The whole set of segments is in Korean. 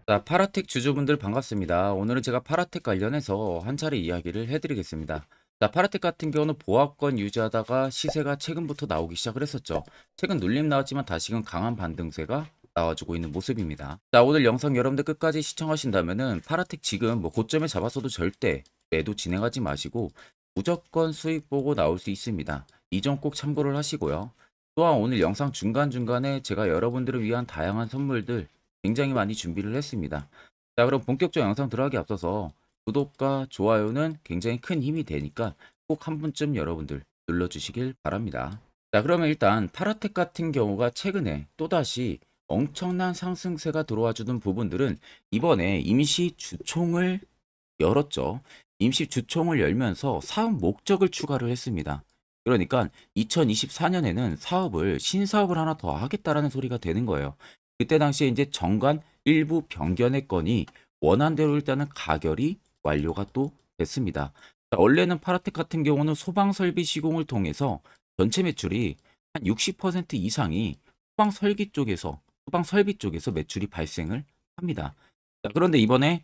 자, 파라텍 주주분들 반갑습니다. 오늘은 제가 파라텍 관련해서 한 차례 이야기를 해드리겠습니다. 자, 파라텍 같은 경우는 보합권 유지하다가 시세가 최근부터 나오기 시작을 했었죠. 최근 눌림 나왔지만 다시금 강한 반등세가 나와주고 있는 모습입니다. 자, 오늘 영상 여러분들 끝까지 시청하신다면은 파라텍 지금 뭐 고점에 잡았어도 절대 매도 진행하지 마시고 무조건 수익 보고 나올 수 있습니다. 이 점 꼭 참고를 하시고요. 또한 오늘 영상 중간중간에 제가 여러분들을 위한 다양한 선물들 굉장히 많이 준비를 했습니다. 자, 그럼 본격적 영상 들어가기 앞서서 구독과 좋아요는 굉장히 큰 힘이 되니까 꼭 한 번쯤 여러분들 눌러주시길 바랍니다. 자, 그러면 일단 파라텍 같은 경우가 최근에 또다시 엄청난 상승세가 들어와 주는 부분들은 이번에 임시 주총을 열었죠. 임시 주총을 열면서 사업 목적을 추가를 했습니다. 그러니까 2024년에는 신사업을 하나 더 하겠다라는 소리가 되는 거예요. 그때 당시에 이제 정관 일부 변경의 건이 원안대로 일단은 가결이 완료가 또 됐습니다. 자, 원래는 파라텍 같은 경우는 소방설비 시공을 통해서 전체 매출이 한 60% 이상이 소방설비 쪽에서 매출이 발생을 합니다. 자, 그런데 이번에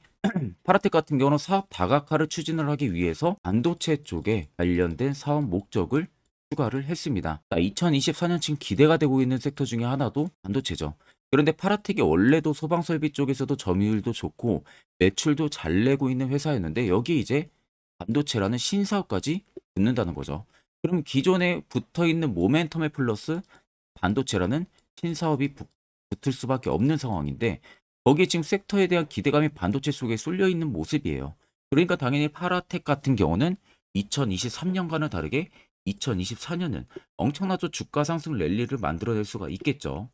파라텍 같은 경우는 사업 다각화를 추진을 하기 위해서 반도체 쪽에 관련된 사업 목적을 추가를 했습니다. 2024년 지금 기대가 되고 있는 섹터 중에 하나도 반도체죠. 그런데 파라텍이 원래도 소방 설비 쪽에서도 점유율도 좋고 매출도 잘 내고 있는 회사였는데 여기 이제 반도체라는 신사업까지 붙는다는 거죠. 그럼 기존에 붙어 있는 모멘텀에 플러스 반도체라는 신사업이 붙을 수밖에 없는 상황인데 거기에 지금 섹터에 대한 기대감이 반도체 속에 쏠려 있는 모습이에요. 그러니까 당연히 파라텍 같은 경우는 2023년과는 다르게 2024년은 엄청나게 주가 상승 랠리를 만들어낼 수가 있겠죠.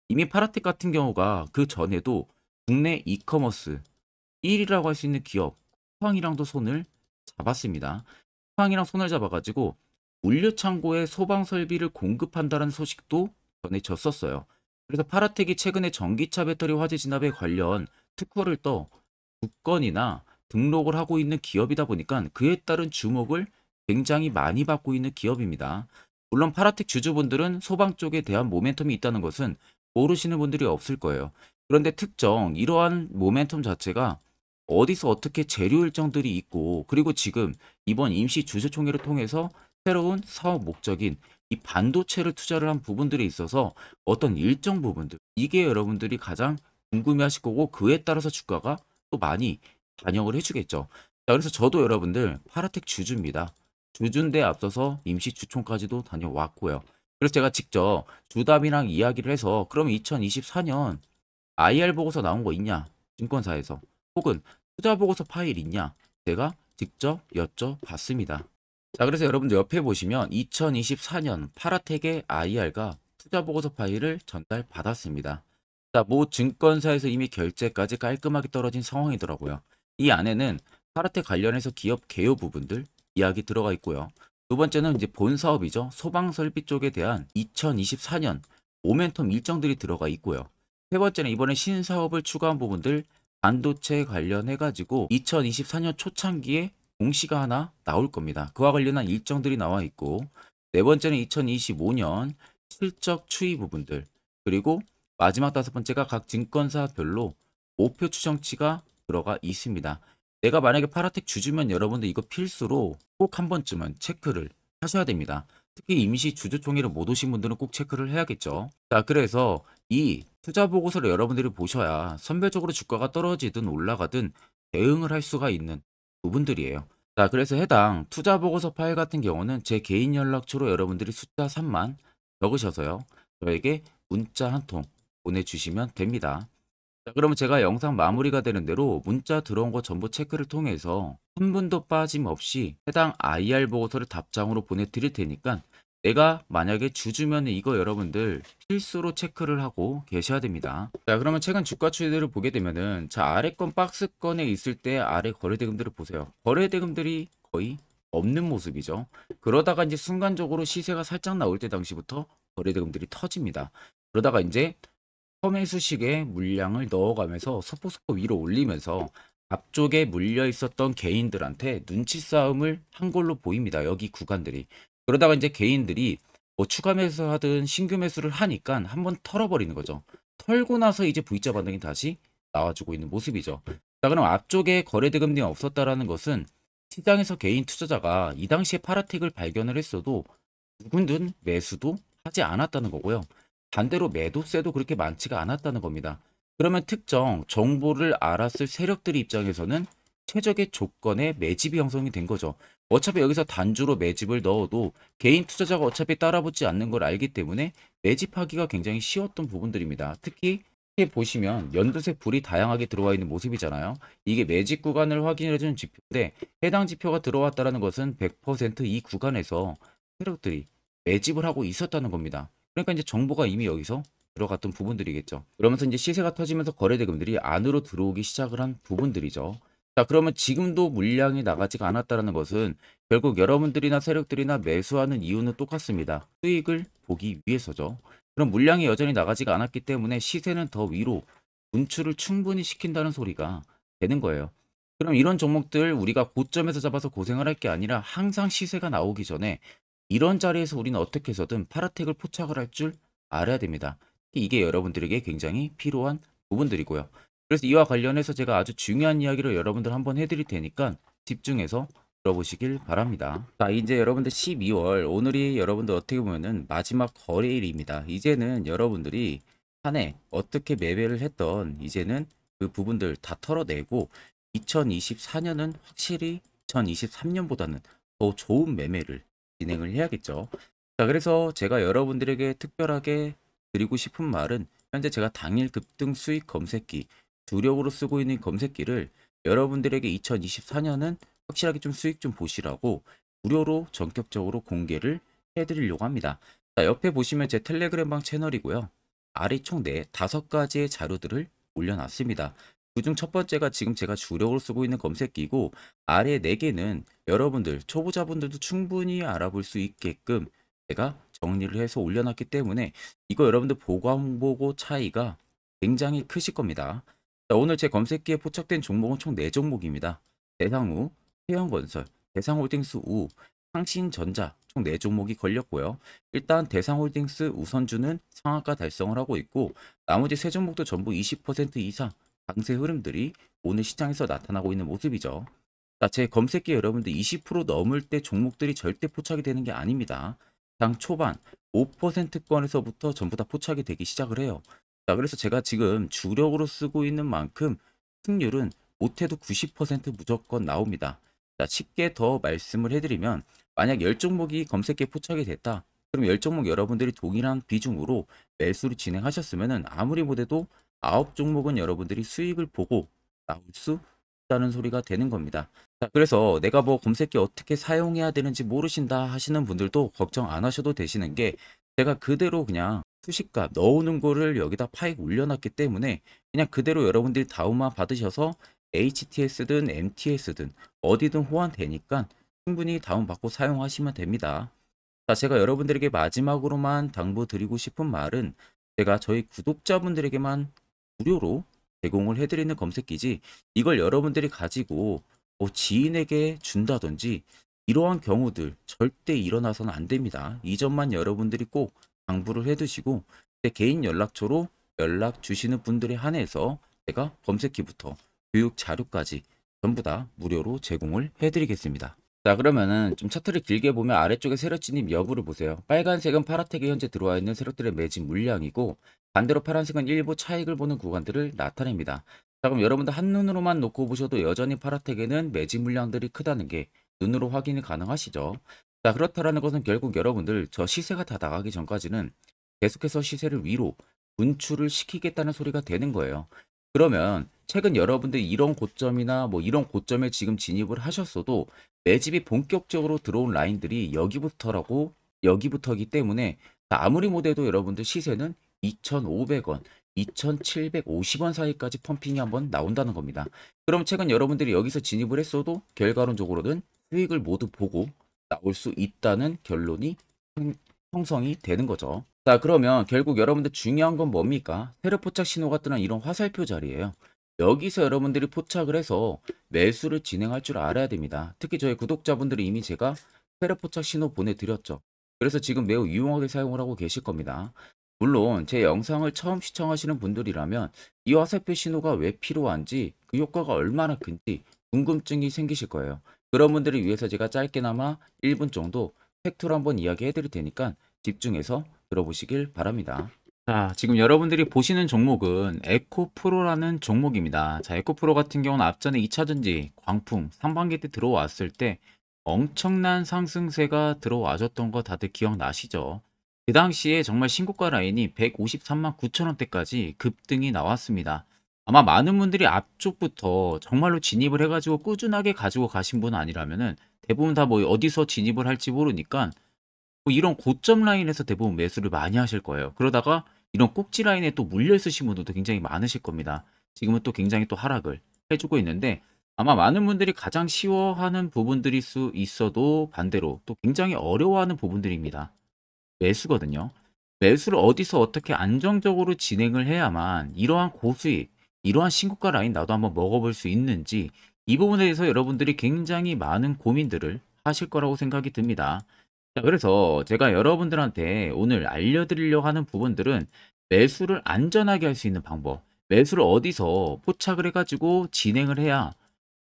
이미 파라텍 같은 경우가 그 전에도 국내 이커머스 1위라고 할 수 있는 기업 쿠팡이랑도 손을 잡았습니다. 쿠팡이랑 손을 잡아가지고 물류 창고에 소방 설비를 공급한다는 소식도 전해졌었어요. 그래서 파라텍이 최근에 전기차 배터리 화재 진압에 관련 특허를 떠 국건이나 등록을 하고 있는 기업이다 보니까 그에 따른 주목을 굉장히 많이 받고 있는 기업입니다. 물론 파라텍 주주분들은 소방 쪽에 대한 모멘텀이 있다는 것은 모르시는 분들이 없을 거예요. 그런데 특정 이러한 모멘텀 자체가 어디서 어떻게 재료 일정들이 있고 그리고 지금 이번 임시 주주총회를 통해서 새로운 사업 목적인 이 반도체를 투자를 한 부분들에 있어서 어떤 일정 부분들 이게 여러분들이 가장 궁금해하실 거고 그에 따라서 주가가 또 많이 반영을 해주겠죠. 자, 그래서 저도 여러분들 파라텍 주주입니다. 주주인데 앞서서 임시 주총까지도 다녀왔고요. 그래서 제가 직접 주담이랑 이야기를 해서 그럼 2024년 IR 보고서 나온 거 있냐? 증권사에서 혹은 투자 보고서 파일 있냐? 제가 직접 여쭤봤습니다. 자, 그래서 여러분들 옆에 보시면 2024년 파라텍의 IR과 투자 보고서 파일을 전달받았습니다. 자, 모 증권사에서 이미 결제까지 깔끔하게 떨어진 상황이더라고요. 이 안에는 파라텍 관련해서 기업 개요 부분들 이야기 들어가 있고요. 두 번째는 이제 본 사업이죠. 소방 설비 쪽에 대한 2024년 모멘텀 일정들이 들어가 있고요. 세 번째는 이번에 신사업을 추가한 부분들 반도체 관련해 가지고 2024년 초창기에 공시가 하나 나올 겁니다. 그와 관련한 일정들이 나와 있고 네 번째는 2025년 실적 추이 부분들 그리고 마지막 다섯 번째가 각 증권사별로 목표 추정치가 들어가 있습니다. 내가 만약에 파라텍 주주면 여러분들 이거 필수로 꼭 한 번쯤은 체크를 하셔야 됩니다. 특히 임시 주주총회를 못 오신 분들은 꼭 체크를 해야겠죠. 자, 그래서 이 투자 보고서를 여러분들이 보셔야 선별적으로 주가가 떨어지든 올라가든 대응을 할 수가 있는 부분들이에요. 자, 그래서 해당 투자 보고서 파일 같은 경우는 제 개인 연락처로 여러분들이 숫자 3만 적으셔서요. 저에게 문자 한 통 보내주시면 됩니다. 자, 그러면 제가 영상 마무리가 되는 대로 문자 들어온 거 전부 체크를 통해서 한 분도 빠짐없이 해당 IR 보고서를 답장으로 보내드릴 테니까 내가 만약에 주주면 이거 여러분들 필수로 체크를 하고 계셔야 됩니다. 자, 그러면 최근 주가 추이들을 보게 되면은 자, 아래 건 박스권에 있을 때 아래 거래대금들을 보세요. 거래대금들이 거의 없는 모습이죠. 그러다가 이제 순간적으로 시세가 살짝 나올 때 당시부터 거래대금들이 터집니다. 그러다가 이제 펌매수식에 물량을 넣어가면서 소폭소폭 위로 올리면서 앞쪽에 물려 있었던 개인들한테 눈치 싸움을 한 걸로 보입니다. 여기 구간들이. 그러다가 이제 개인들이 뭐 추가 매수하든 신규 매수를 하니까 한번 털어버리는 거죠. 털고 나서 이제 V자 반등이 다시 나와주고 있는 모습이죠. 자, 그럼 앞쪽에 거래대금 등이 없었다라는 것은 시장에서 개인 투자자가 이 당시에 파라텍을 발견을 했어도 누군든 매수도 하지 않았다는 거고요. 반대로 매도세도 그렇게 많지가 않았다는 겁니다. 그러면 특정 정보를 알았을 세력들의 입장에서는 최적의 조건의 매집이 형성이 된 거죠. 어차피 여기서 단주로 매집을 넣어도 개인 투자자가 어차피 따라붙지 않는 걸 알기 때문에 매집하기가 굉장히 쉬웠던 부분들입니다. 특히 이렇게 보시면 연두색 불이 다양하게 들어와 있는 모습이잖아요. 이게 매집 구간을 확인해주는 지표인데 해당 지표가 들어왔다는 것은 100%이 구간에서 세력들이 매집을 하고 있었다는 겁니다. 그러니까 이제 정보가 이미 여기서 들어갔던 부분들이겠죠. 그러면서 이제 시세가 터지면서 거래대금들이 안으로 들어오기 시작을 한 부분들이죠. 자, 그러면 지금도 물량이 나가지가 않았다는 것은 결국 여러분들이나 세력들이나 매수하는 이유는 똑같습니다. 수익을 보기 위해서죠. 그럼 물량이 여전히 나가지가 않았기 때문에 시세는 더 위로 분출을 충분히 시킨다는 소리가 되는 거예요. 그럼 이런 종목들 우리가 고점에서 잡아서 고생을 할 게 아니라 항상 시세가 나오기 전에 이런 자리에서 우리는 어떻게 해서든 파라텍을 포착을 할 줄 알아야 됩니다. 이게 여러분들에게 굉장히 필요한 부분들이고요. 그래서 이와 관련해서 제가 아주 중요한 이야기를 여러분들 한번 해드릴 테니까 집중해서 들어보시길 바랍니다. 자, 이제 여러분들 12월 오늘이 여러분들 어떻게 보면은 마지막 거래일입니다. 이제는 여러분들이 한 해 어떻게 매매를 했던 이제는 그 부분들 다 털어내고 2024년은 확실히 2023년보다는 더 좋은 매매를 진행을 해야겠죠. 자, 그래서 제가 여러분들에게 특별하게 드리고 싶은 말은 현재 제가 당일 급등 수익 검색기 주력으로 쓰고 있는 검색기를 여러분들에게 2024년은 확실하게 좀 수익 좀 보시라고 무료로 전격적으로 공개를 해드리려고 합니다. 자, 옆에 보시면 제 텔레그램방 채널이고요. 아래 총 5가지의 자료들을 올려놨습니다. 그중 첫 번째가 지금 제가 주력으로 쓰고 있는 검색기고 아래 4개는 여러분들 초보자분들도 충분히 알아볼 수 있게끔 제가 정리를 해서 올려놨기 때문에 이거 여러분들 보고 안 보고 차이가 굉장히 크실 겁니다. 자, 오늘 제 검색기에 포착된 종목은 총 4종목입니다. 대상우, 태형건설, 대상홀딩스 우, 상신전자 총 4종목이 걸렸고요. 일단 대상홀딩스 우선주는 상한가 달성을 하고 있고 나머지 3종목도 전부 20% 이상 강세 흐름들이 오늘 시장에서 나타나고 있는 모습이죠. 자, 제 검색기에 여러분들 20% 넘을 때 종목들이 절대 포착이 되는 게 아닙니다. 장 초반 5%권에서부터 전부 다 포착이 되기 시작을 해요. 자, 그래서 제가 지금 주력으로 쓰고 있는 만큼 승률은 못해도 90% 무조건 나옵니다. 자, 쉽게 더 말씀을 해드리면 만약 10종목이 검색기에 포착이 됐다. 그럼 10종목 여러분들이 동일한 비중으로 매수를 진행하셨으면 아무리 못해도 9종목은 여러분들이 수익을 보고 나올 수 있다는 소리가 되는 겁니다. 자, 그래서 내가 뭐 검색기 어떻게 사용해야 되는지 모르신다 하시는 분들도 걱정 안 하셔도 되시는 게 제가 그대로 그냥 수식값 넣어오는 거를 여기다 파익 올려놨기 때문에 그냥 그대로 여러분들이 다운만 받으셔서 HTS든 MTS든 어디든 호환되니까 충분히 다운받고 사용하시면 됩니다. 자, 제가 여러분들에게 마지막으로만 당부드리고 싶은 말은 제가 저희 구독자분들에게만 무료로 제공을 해드리는 검색기지 이걸 여러분들이 가지고 뭐 지인에게 준다든지 이러한 경우들 절대 일어나서는 안 됩니다. 이 점만 여러분들이 꼭 당부를 해두시고 제 개인 연락처로 연락 주시는 분들에 한해서 제가 검색기부터 교육 자료까지 전부 다 무료로 제공을 해드리겠습니다. 자, 그러면은 좀 차트를 길게 보면 아래쪽에 세력 진입 여부를 보세요. 빨간색은 파라텍에 현재 들어와 있는 세력들의 매집 물량이고 반대로 파란색은 일부 차익을 보는 구간들을 나타냅니다. 자, 그럼 여러분들 한눈으로만 놓고 보셔도 여전히 파라텍에는 매집 물량들이 크다는 게 눈으로 확인이 가능하시죠. 자, 그렇다라는 것은 결국 여러분들 저 시세가 다 나가기 전까지는 계속해서 시세를 위로 분출을 시키겠다는 소리가 되는 거예요. 그러면 최근 여러분들이 이런 고점이나 뭐 이런 고점에 지금 진입을 하셨어도 매집이 본격적으로 들어온 라인들이 여기부터라고 여기부터이기 때문에 아무리 못해도 여러분들 시세는 2,500원, 2,750원 사이까지 펌핑이 한번 나온다는 겁니다. 그럼 최근 여러분들이 여기서 진입을 했어도 결과론적으로는 수익을 모두 보고 나올 수 있다는 결론이 형성이 되는 거죠. 자, 그러면 결국 여러분들 중요한 건 뭡니까? 세력 포착 신호가 뜨는 이런 화살표 자리예요. 여기서 여러분들이 포착을 해서 매수를 진행할 줄 알아야 됩니다. 특히 저희 구독자분들이 이미 제가 세력 포착 신호 보내드렸죠. 그래서 지금 매우 유용하게 사용을 하고 계실 겁니다. 물론 제 영상을 처음 시청하시는 분들이라면 이 화살표 신호가 왜 필요한지 그 효과가 얼마나 큰지 궁금증이 생기실 거예요. 그런 분들을 위해서 제가 짧게나마 1분 정도 팩트로 한번 이야기해 드릴 테니까 집중해서 들어보시길 바랍니다. 자, 지금 여러분들이 보시는 종목은 에코프로라는 종목입니다. 자, 에코프로 같은 경우는 앞전에 2차전지, 광풍, 상반기 때 들어왔을 때 엄청난 상승세가 들어와줬던 거 다들 기억나시죠? 그 당시에 정말 신고가 라인이 153만 9천 원대까지 급등이 나왔습니다. 아마 많은 분들이 앞쪽부터 정말로 진입을 해가지고 꾸준하게 가지고 가신 분 아니라면은 대부분 다 뭐 어디서 진입을 할지 모르니까 뭐 이런 고점 라인에서 대부분 매수를 많이 하실 거예요. 그러다가 이런 꼭지 라인에 또 물려 있으신 분들도 굉장히 많으실 겁니다. 지금은 또 굉장히 또 하락을 해주고 있는데 아마 많은 분들이 가장 쉬워하는 부분들일 수 있어도 반대로 또 굉장히 어려워하는 부분들입니다. 매수거든요. 매수를 어디서 어떻게 안정적으로 진행을 해야만 이러한 고수익, 이러한 신고가 라인 나도 한번 먹어볼 수 있는지 이 부분에 대해서 여러분들이 굉장히 많은 고민들을 하실 거라고 생각이 듭니다. 자, 그래서 제가 여러분들한테 오늘 알려드리려고 하는 부분들은 매수를 안전하게 할 수 있는 방법, 매수를 어디서 포착을 해가지고 진행을 해야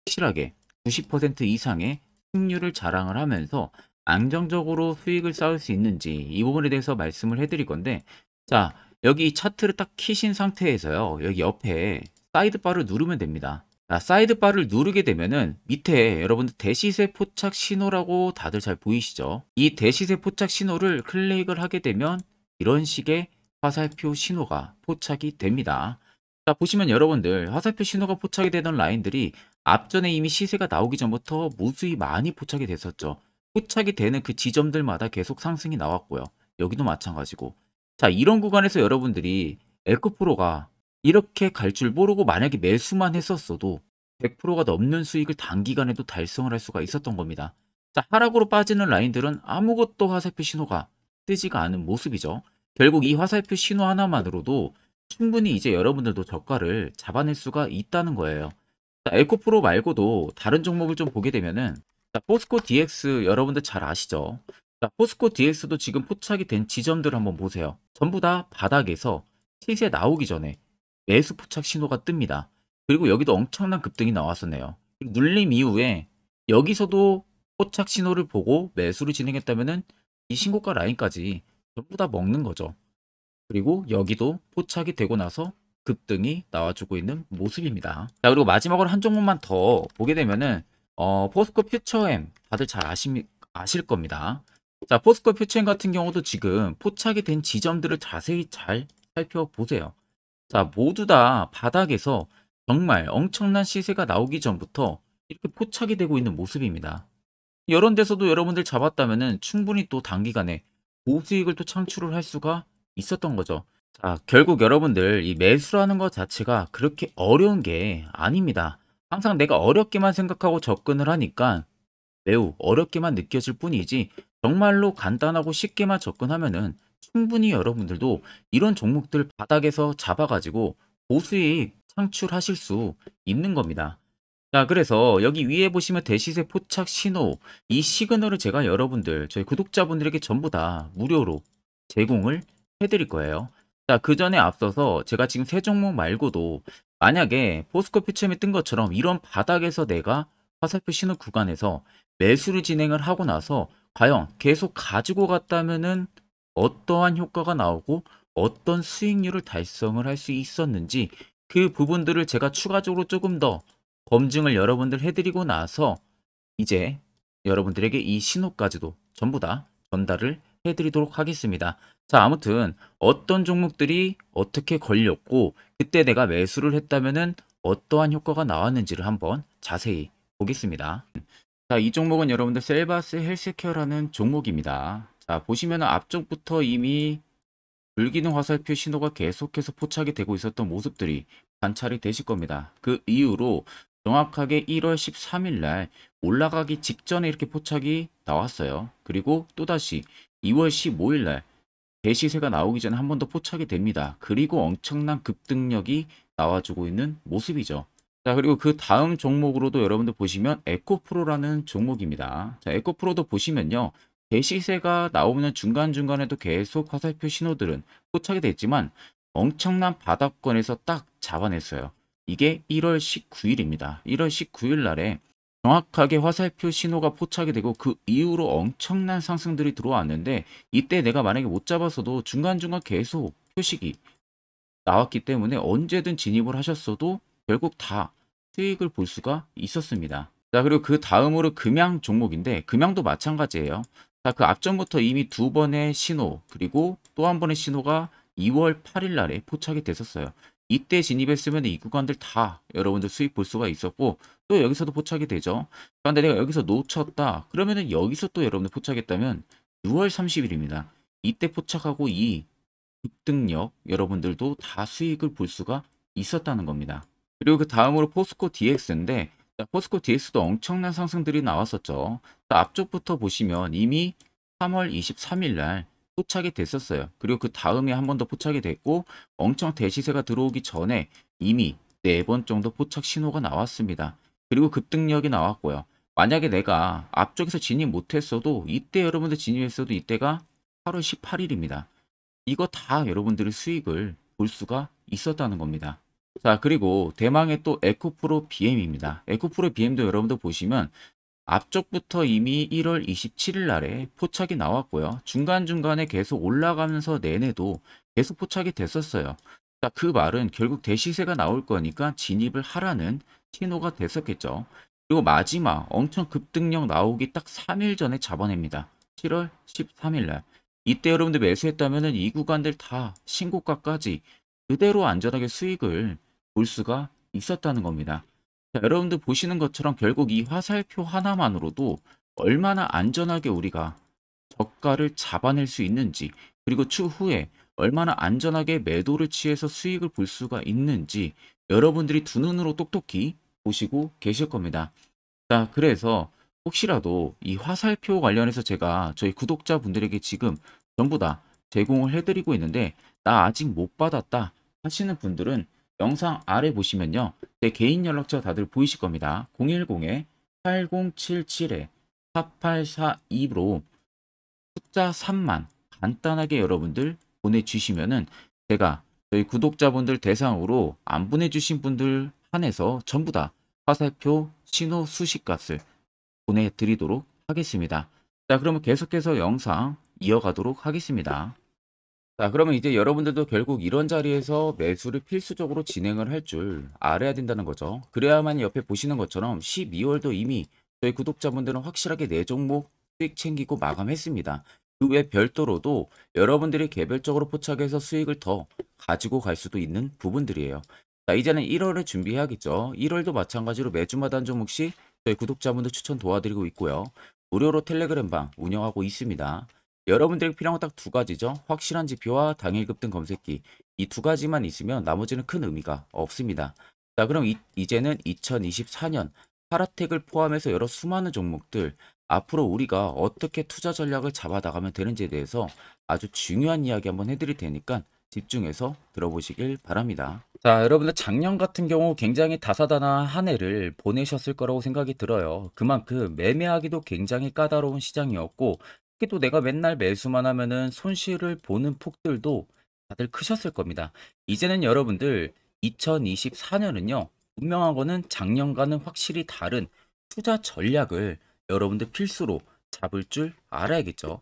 확실하게 90% 이상의 승률을 자랑을 하면서 안정적으로 수익을 쌓을 수 있는지 이 부분에 대해서 말씀을 해드릴 건데, 자, 여기 차트를 딱 키신 상태에서요, 여기 옆에 사이드바를 누르면 됩니다. 자, 사이드바를 누르게 되면은 밑에 여러분들 대시세 포착 신호라고 다들 잘 보이시죠? 이 대시세 포착 신호를 클릭을 하게 되면 이런 식의 화살표 신호가 포착이 됩니다. 자, 보시면 여러분들 화살표 신호가 포착이 되던 라인들이 앞전에 이미 시세가 나오기 전부터 무수히 많이 포착이 됐었죠. 포착이 되는 그 지점들마다 계속 상승이 나왔고요. 여기도 마찬가지고. 자, 이런 구간에서 여러분들이 에코프로가 이렇게 갈 줄 모르고 만약에 매수만 했었어도 100%가 넘는 수익을 단기간에도 달성을 할 수가 있었던 겁니다. 자, 하락으로 빠지는 라인들은 아무것도 화살표 신호가 뜨지가 않은 모습이죠. 결국 이 화살표 신호 하나만으로도 충분히 이제 여러분들도 저가를 잡아낼 수가 있다는 거예요. 자, 에코프로 말고도 다른 종목을 좀 보게 되면은, 자, 포스코 DX 여러분들 잘 아시죠? 자, 포스코 DX도 지금 포착이 된 지점들을 한번 보세요. 전부 다 바닥에서 시세 나오기 전에 매수 포착 신호가 뜹니다. 그리고 여기도 엄청난 급등이 나왔었네요. 그리고 눌림 이후에 여기서도 포착 신호를 보고 매수를 진행했다면은 이 신고가 라인까지 전부 다 먹는 거죠. 그리고 여기도 포착이 되고 나서 급등이 나와주고 있는 모습입니다. 자, 그리고 마지막으로 한 종목만 더 보게 되면은 포스코 퓨처엠 다들 잘 아실 겁니다. 자, 포스코 퓨처엠 같은 경우도 지금 포착이 된 지점들을 자세히 잘 살펴보세요. 자, 모두 다 바닥에서 정말 엄청난 시세가 나오기 전부터 이렇게 포착이 되고 있는 모습입니다. 이런 데서도 여러분들 잡았다면은 충분히 또 단기간에 고수익을 또 창출을 할 수가 있었던 거죠. 자, 결국 여러분들 이 매수라는 것 자체가 그렇게 어려운 게 아닙니다. 항상 내가 어렵게만 생각하고 접근을 하니까 매우 어렵게만 느껴질 뿐이지 정말로 간단하고 쉽게만 접근하면은 충분히 여러분들도 이런 종목들 바닥에서 잡아가지고 고수익 창출하실 수 있는 겁니다. 자, 그래서 여기 위에 보시면 대시세 포착 신호, 이 시그널을 제가 여러분들 저희 구독자분들에게 전부 다 무료로 제공을 해드릴 거예요. 자, 그 전에 앞서서 제가 지금 세 종목 말고도 만약에 포스코 퓨처엠이 뜬 것처럼 이런 바닥에서 내가 화살표 신호 구간에서 매수를 진행을 하고 나서 과연 계속 가지고 갔다면은 어떠한 효과가 나오고 어떤 수익률을 달성을 할 수 있었는지 그 부분들을 제가 추가적으로 조금 더 검증을 여러분들 해드리고 나서 이제 여러분들에게 이 신호까지도 전부 다 전달을 해드리도록 하겠습니다. 자, 아무튼 어떤 종목들이 어떻게 걸렸고 그때 내가 매수를 했다면은 어떠한 효과가 나왔는지를 한번 자세히 보겠습니다. 자, 이 종목은 여러분들 셀바스 헬스케어라는 종목입니다. 자, 보시면 앞쪽부터 이미 불기능 화살표 신호가 계속해서 포착이 되고 있었던 모습들이 관찰이 되실 겁니다. 그 이후로 정확하게 1월 13일 날 올라가기 직전에 이렇게 포착이 나왔어요. 그리고 또다시 2월 15일 날 대시세가 나오기 전에 한 번 더 포착이 됩니다. 그리고 엄청난 급등력이 나와주고 있는 모습이죠. 자, 그리고 그 다음 종목으로도 여러분들 보시면 에코프로라는 종목입니다. 자, 에코프로도 보시면요. 대시세가 나오는 중간중간에도 계속 화살표 신호들은 포착이 됐지만 엄청난 바닥권에서 딱 잡아냈어요. 이게 1월 19일입니다. 1월 19일 날에 정확하게 화살표 신호가 포착이 되고 그 이후로 엄청난 상승들이 들어왔는데 이때 내가 만약에 못 잡았어도 중간중간 계속 표식이 나왔기 때문에 언제든 진입을 하셨어도 결국 다 수익을 볼 수가 있었습니다. 자, 그리고 그 다음으로 금양 종목인데 금양도 마찬가지예요. 자, 그 앞전부터 이미 두 번의 신호 그리고 또 한 번의 신호가 2월 8일 날에 포착이 됐었어요. 이때 진입했으면 이 구간들 다 여러분들 수익 볼 수가 있었고 또 여기서도 포착이 되죠. 그런데 내가 여기서 놓쳤다 그러면은 여기서 또 여러분들 포착했다면 6월 30일입니다. 이때 포착하고 이 급등력 여러분들도 다 수익을 볼 수가 있었다는 겁니다. 그리고 그 다음으로 포스코 DX인데 포스코 DX도 엄청난 상승들이 나왔었죠. 앞쪽부터 보시면 이미 3월 23일 날 포착이 됐었어요. 그리고 그 다음에 한 번 더 포착이 됐고 엄청 대시세가 들어오기 전에 이미 4번 정도 포착 신호가 나왔습니다. 그리고 급등력이 나왔고요. 만약에 내가 앞쪽에서 진입 못했어도 이때 여러분들 진입했어도 이때가 8월 18일입니다. 이거 다 여러분들의 수익을 볼 수가 있었다는 겁니다. 자, 그리고 대망의 또 에코프로 BM입니다. 에코프로 BM도 여러분들 보시면 앞쪽부터 이미 1월 27일 날에 포착이 나왔고요. 중간중간에 계속 올라가면서 내내도 계속 포착이 됐었어요. 자, 그 말은 결국 대시세가 나올 거니까 진입을 하라는 신호가 됐었겠죠. 그리고 마지막 엄청 급등력 나오기 딱 3일 전에 잡아냅니다. 7월 13일 날. 이때 여러분들 매수했다면 이 구간들 다 신고가까지 그대로 안전하게 수익을 볼 수가 있었다는 겁니다. 자, 여러분들 보시는 것처럼 결국 이 화살표 하나만으로도 얼마나 안전하게 우리가 저가를 잡아낼 수 있는지 그리고 추후에 얼마나 안전하게 매도를 취해서 수익을 볼 수가 있는지 여러분들이 두 눈으로 똑똑히 보시고 계실 겁니다. 자, 그래서 혹시라도 이 화살표 관련해서 제가 저희 구독자분들에게 지금 전부 다 제공을 해드리고 있는데 나 아직 못 받았다 하시는 분들은 영상 아래 보시면요. 제 개인 연락처 다들 보이실 겁니다. 010-8077-4842로 숫자 3만 간단하게 여러분들 보내주시면은 제가 저희 구독자분들 대상으로 안 보내주신 분들 한해서 전부 다 화살표 신호 수식값을 보내드리도록 하겠습니다. 자, 그러면 계속해서 영상 이어가도록 하겠습니다. 자, 그러면 이제 여러분들도 결국 이런 자리에서 매수를 필수적으로 진행을 할 줄 알아야 된다는 거죠. 그래야만 옆에 보시는 것처럼 12월도 이미 저희 구독자분들은 확실하게 4종목 수익 챙기고 마감했습니다. 그 외 별도로도 여러분들이 개별적으로 포착해서 수익을 더 가지고 갈 수도 있는 부분들이에요. 자, 이제는 1월을 준비해야겠죠. 1월도 마찬가지로 매주마다 한 종목씩 저희 구독자분들 추천 도와드리고 있고요. 무료로 텔레그램방 운영하고 있습니다. 여러분들에게 필요한 건 딱 두 가지죠. 확실한 지표와 당일 급등 검색기. 이 두 가지만 있으면 나머지는 큰 의미가 없습니다. 자, 그럼 이제는 2024년 파라텍을 포함해서 여러 수많은 종목들 앞으로 우리가 어떻게 투자 전략을 잡아 나가면 되는지에 대해서 아주 중요한 이야기 한번 해드릴 테니까 집중해서 들어보시길 바랍니다. 자, 여러분들 작년 같은 경우 굉장히 다사다난한 한 해를 보내셨을 거라고 생각이 들어요. 그만큼 매매하기도 굉장히 까다로운 시장이었고 특히 또 내가 맨날 매수만 하면은 손실을 보는 폭들도 다들 크셨을 겁니다. 이제는 여러분들 2024년은요. 분명한 거는 작년과는 확실히 다른 투자 전략을 여러분들 필수로 잡을 줄 알아야겠죠.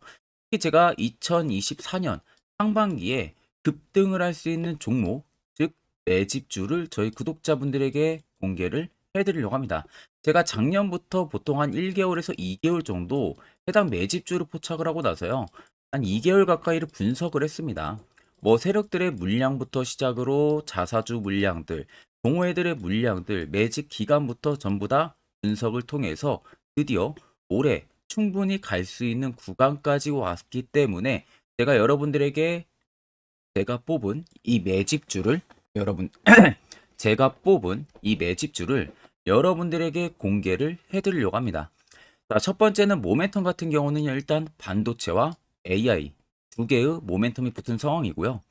특히 제가 2024년 상반기에 급등을 할 수 있는 종목, 즉 매집주를 저희 구독자분들에게 공개를 해드리려고 합니다. 제가 작년부터 보통 한 1개월에서 2개월 정도 해당 매집주를 포착을 하고 나서요. 한 2개월 가까이를 분석을 했습니다. 뭐 세력들의 물량부터 시작으로 자사주 물량들, 동호회들의 물량들, 매집 기간부터 전부 다 분석을 통해서 드디어 올해 충분히 갈 수 있는 구간까지 왔기 때문에 제가 여러분들에게 제가 뽑은 이 매집주를 제가 뽑은 이 매집주를 여러분들에게 공개를 해드리려고 합니다. 자, 첫 번째는 모멘텀 같은 경우는 일단 반도체와 AI 두 개의 모멘텀이 붙은 상황이고요.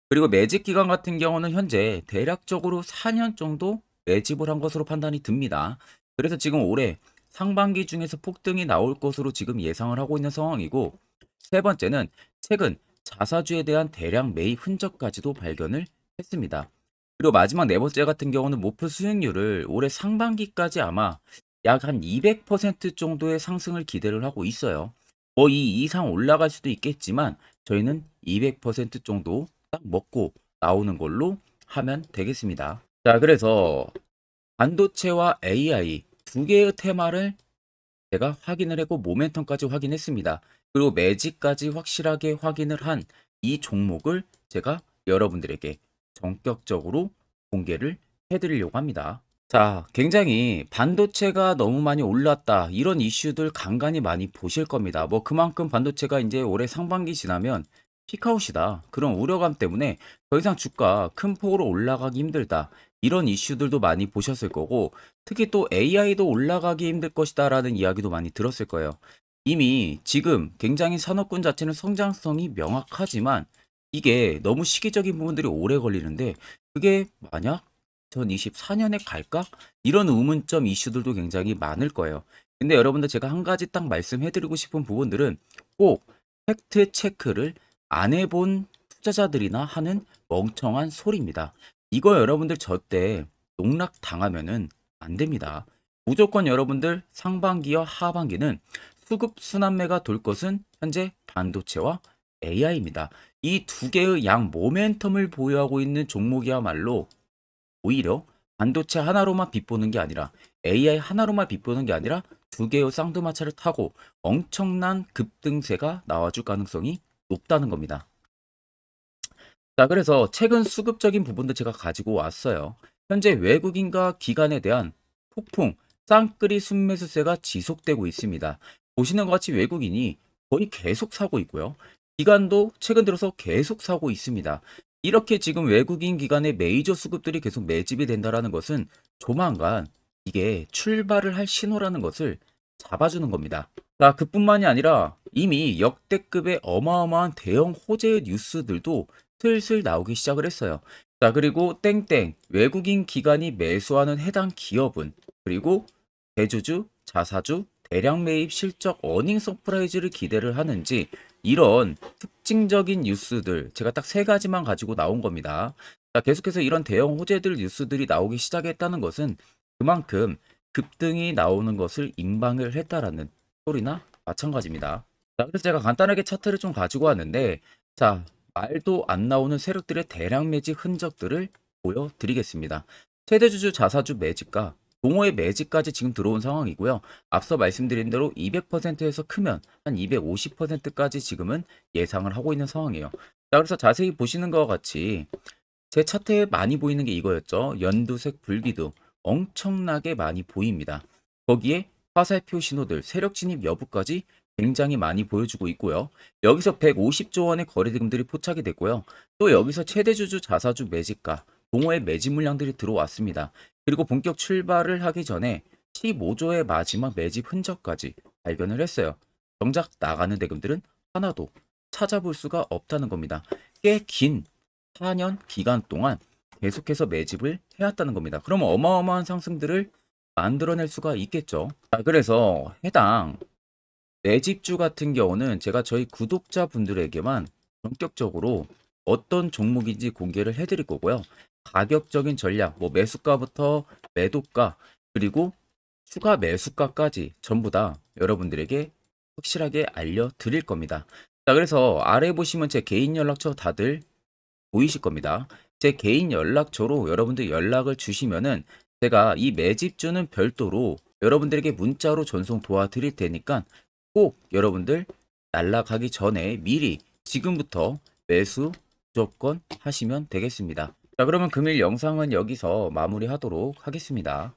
그리고 매집 기간 같은 경우는 현재 대략적으로 4년 정도 매집을 한 것으로 판단이 듭니다. 그래서 지금 올해 상반기 중에서 폭등이 나올 것으로 지금 예상을 하고 있는 상황이고, 세 번째는 최근 자사주에 대한 대량 매입 흔적까지도 발견을 했습니다. 그리고 마지막 네 번째 같은 경우는 목표 수익률을 올해 상반기까지 아마 약 한 200% 정도의 상승을 기대를 하고 있어요. 뭐 이 이상 올라갈 수도 있겠지만 저희는 200% 정도 딱 먹고 나오는 걸로 하면 되겠습니다. 자, 그래서 반도체와 AI 두 개의 테마를 제가 확인을 했고 모멘텀까지 확인했습니다. 그리고 매직까지 확실하게 확인을 한 이 종목을 제가 여러분들에게 전격적으로 공개를 해드리려고 합니다. 자, 굉장히 반도체가 너무 많이 올랐다, 이런 이슈들 간간히 많이 보실 겁니다. 뭐 그만큼 반도체가 이제 올해 상반기 지나면 피크아웃이다, 그런 우려감 때문에 더 이상 주가 큰 폭으로 올라가기 힘들다, 이런 이슈들도 많이 보셨을 거고, 특히 또 AI도 올라가기 힘들 것이다 라는 이야기도 많이 들었을 거예요. 이미 지금 굉장히 산업군 자체는 성장성이 명확하지만 이게 너무 시기적인 부분들이 오래 걸리는데, 그게 만약 2024년에 갈까? 이런 의문점 이슈들도 굉장히 많을 거예요. 근데 여러분들, 제가 한 가지 딱 말씀해드리고 싶은 부분들은 꼭 팩트 체크를 안 해본 투자자들이나 하는 멍청한 소리입니다. 이거 여러분들 절대 농락 당하면은 안 됩니다. 무조건 여러분들 상반기와 하반기는 수급 순환매가 돌 것은 현재 반도체와 AI입니다. 이 두 개의 양 모멘텀을 보유하고 있는 종목이야말로 오히려 반도체 하나로만 빗보는 게 아니라 AI 하나로만 빗보는 게 아니라 두 개의 쌍두마차를 타고 엄청난 급등세가 나와줄 가능성이 높다는 겁니다. 자, 그래서 최근 수급적인 부분도 제가 가지고 왔어요. 현재 외국인과 기관에 대한 폭풍 쌍끌이 순매수세가 지속되고 있습니다. 보시는 것 같이 외국인이 거의 계속 사고 있고요. 기관도 최근 들어서 계속 사고 있습니다. 이렇게 지금 외국인 기관의 메이저 수급들이 계속 매집이 된다는 것은 조만간 이게 출발을 할 신호라는 것을 잡아주는 겁니다. 자, 그뿐만이 아니라 이미 역대급의 어마어마한 대형 호재의 뉴스들도 슬슬 나오기 시작을 했어요. 자, 그리고 땡땡 외국인 기관이 매수하는 해당 기업은, 그리고 대주주, 자사주, 대량 매입 실적 어닝 서프라이즈를 기대를 하는지, 이런 특징적인 뉴스들 제가 딱 세 가지만 가지고 나온 겁니다. 자, 계속해서 이런 대형 호재들 뉴스들이 나오기 시작했다는 것은 그만큼 급등이 나오는 것을 임방을 했다라는 소리나 마찬가지입니다. 자, 그래서 제가 간단하게 차트를 좀 가지고 왔는데, 자, 말도 안 나오는 세력들의 대량 매집 흔적들을 보여드리겠습니다. 최대주주 자사주 매집과 동호회 매집까지 지금 들어온 상황이고요. 앞서 말씀드린 대로 200%에서 크면 한 250%까지 지금은 예상을 하고 있는 상황이에요. 자, 그래서 자세히 보시는 것과 같이 제 차트에 많이 보이는 게 이거였죠. 연두색 불기둥 엄청나게 많이 보입니다. 거기에 화살표 신호들, 세력 진입 여부까지 굉장히 많이 보여주고 있고요. 여기서 150조 원의 거래대금들이 포착이 됐고요. 또 여기서 최대주주 자사주 매집과 동호회 매집 물량들이 들어왔습니다. 그리고 본격 출발을 하기 전에 15조의 마지막 매집 흔적까지 발견을 했어요. 정작 나가는 대금들은 하나도 찾아볼 수가 없다는 겁니다. 꽤 긴 4년 기간 동안 계속해서 매집을 해왔다는 겁니다. 그럼 어마어마한 상승들을 만들어낼 수가 있겠죠. 자, 그래서 해당 매집주 같은 경우는 제가 저희 구독자분들에게만 본격적으로 어떤 종목인지 공개를 해드릴 거고요. 가격적인 전략, 뭐 매수가부터 매도가, 그리고 추가 매수가까지 전부 다 여러분들에게 확실하게 알려드릴 겁니다. 자, 그래서 아래 보시면 제 개인 연락처 다들 보이실 겁니다. 제 개인 연락처로 여러분들 연락을 주시면은 제가 이 매집주는 별도로 여러분들에게 문자로 전송 도와드릴 테니까 꼭 여러분들 날라가기 전에 미리 지금부터 매수 무조건 하시면 되겠습니다. 자, 그러면 금일 영상은 여기서 마무리하도록 하겠습니다.